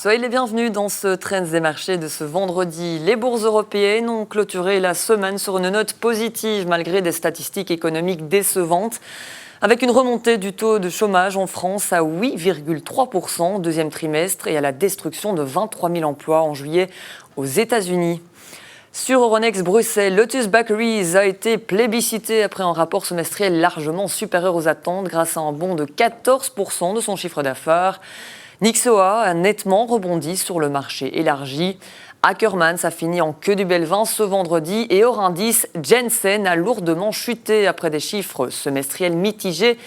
Soyez les bienvenus dans ce Trends des marchés de ce vendredi. Les bourses européennes ont clôturé la semaine sur une note positive malgré des statistiques économiques décevantes. Avec une remontée du taux de chômage en France à 8,3% au deuxième trimestre et à la destruction de 23 000 emplois en juillet aux États-Unis. Sur Euronext Bruxelles, Lotus Bakeries a été plébiscité après un rapport semestriel largement supérieur aux attentes grâce à un bond de 14% de son chiffre d'affaires. Nixoa a nettement rebondi sur le marché élargi. Ackermans a fini en queue du bel vin ce vendredi et hors indice, Jensen a lourdement chuté après des chiffres semestriels mitigés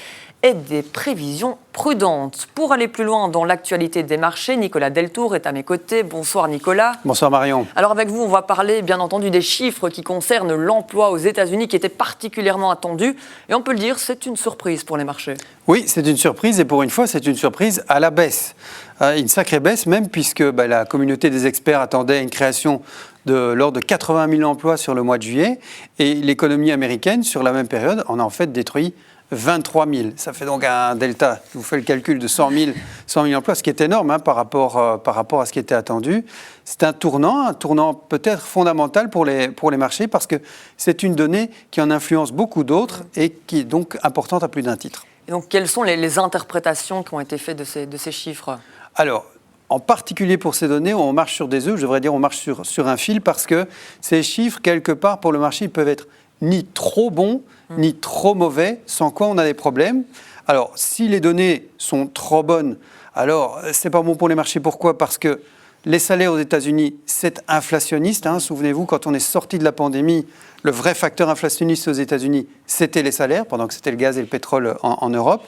et des prévisions prudentes. Pour aller plus loin dans l'actualité des marchés, Nicolas Deltour est à mes côtés. Bonsoir Nicolas. Bonsoir Marion. Alors avec vous, on va parler bien entendu des chiffres qui concernent l'emploi aux États-Unis qui étaient particulièrement attendus. Et on peut le dire, c'est une surprise pour les marchés. Oui, c'est une surprise et pour une fois, c'est une surprise à la baisse. Une sacrée baisse même puisque la communauté des experts attendait une création de l'ordre de 80 000 emplois sur le mois de juillet et l'économie américaine, sur la même période, en a en fait détruit 23 000. Ça fait donc un delta, je vous fais le calcul, de 100 000 emplois, ce qui est énorme par rapport à ce qui était attendu. C'est un tournant peut-être fondamental pour les marchés parce que c'est une donnée qui en influence beaucoup d'autres et qui est donc importante à plus d'un titre. Et donc quelles sont les interprétations qui ont été faites de ces chiffres ? Alors, en particulier pour ces données, on marche sur des œufs, je devrais dire on marche sur un fil parce que ces chiffres, quelque part, pour le marché, ils peuvent être ni trop bons, ni trop mauvais, sans quoi on a des problèmes. Alors, si les données sont trop bonnes, alors c'est pas bon pour les marchés. Pourquoi ? Parce que les salaires aux États-Unis, c'est inflationniste. Souvenez-vous, quand on est sorti de la pandémie, le vrai facteur inflationniste aux États-Unis, c'était les salaires, pendant que c'était le gaz et le pétrole en Europe.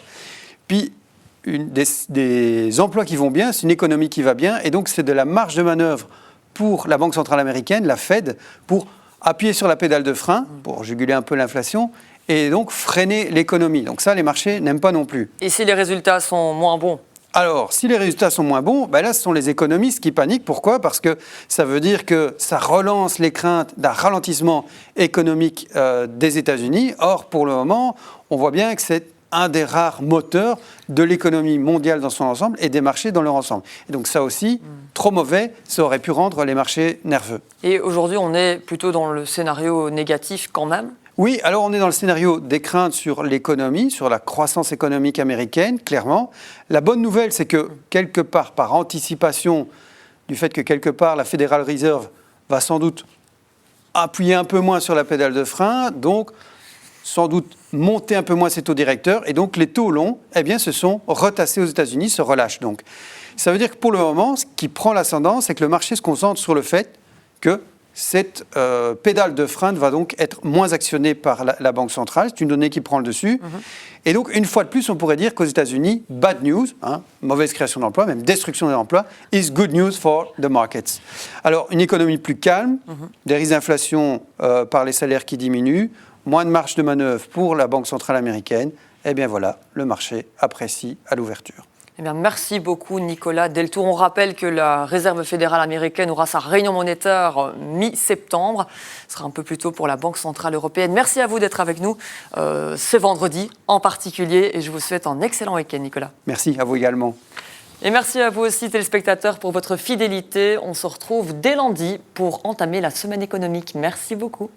Puis, des emplois qui vont bien, c'est une économie qui va bien, et donc c'est de la marge de manœuvre pour la Banque centrale américaine, la Fed, pour appuyer sur la pédale de frein, pour juguler un peu l'inflation, et donc freiner l'économie. Donc ça, les marchés n'aiment pas non plus. Et si les résultats sont moins bons ? Alors, si les résultats sont moins bons, là, ce sont les économistes qui paniquent. Pourquoi ? Parce que ça veut dire que ça relance les craintes d'un ralentissement économique des États-Unis. Or, pour le moment, on voit bien que c'est un des rares moteurs de l'économie mondiale dans son ensemble et des marchés dans leur ensemble. Et donc ça aussi, trop mauvais, ça aurait pu rendre les marchés nerveux. Et aujourd'hui, on est plutôt dans le scénario négatif quand même ? Oui, alors on est dans le scénario des craintes sur l'économie, sur la croissance économique américaine, clairement. La bonne nouvelle, c'est que quelque part, par anticipation du fait que quelque part, la Federal Reserve va sans doute appuyer un peu moins sur la pédale de frein, donc sans doute monter un peu moins ses taux directeurs, et donc les taux longs, se sont retassés aux États-Unis, se relâchent donc. Ça veut dire que pour le moment, ce qui prend l'ascendant, c'est que le marché se concentre sur le fait que cette pédale de frein va donc être moins actionnée par la Banque centrale. C'est une donnée qui prend le dessus. Et donc, une fois de plus, on pourrait dire qu'aux États-Unis, bad news, mauvaise création d'emplois, même destruction des emplois, is good news for the markets. Alors, une économie plus calme, des risques d'inflation par les salaires qui diminuent, moins de marge de manœuvre pour la Banque centrale américaine, voilà, le marché apprécie à l'ouverture. Merci beaucoup Nicolas Deltour. On rappelle que la Réserve fédérale américaine aura sa réunion monétaire mi-septembre. Ce sera un peu plus tôt pour la Banque centrale européenne. Merci à vous d'être avec nous ce vendredi en particulier et je vous souhaite un excellent week-end Nicolas. Merci, à vous également. Et merci à vous aussi téléspectateurs pour votre fidélité. On se retrouve dès lundi pour entamer la semaine économique. Merci beaucoup.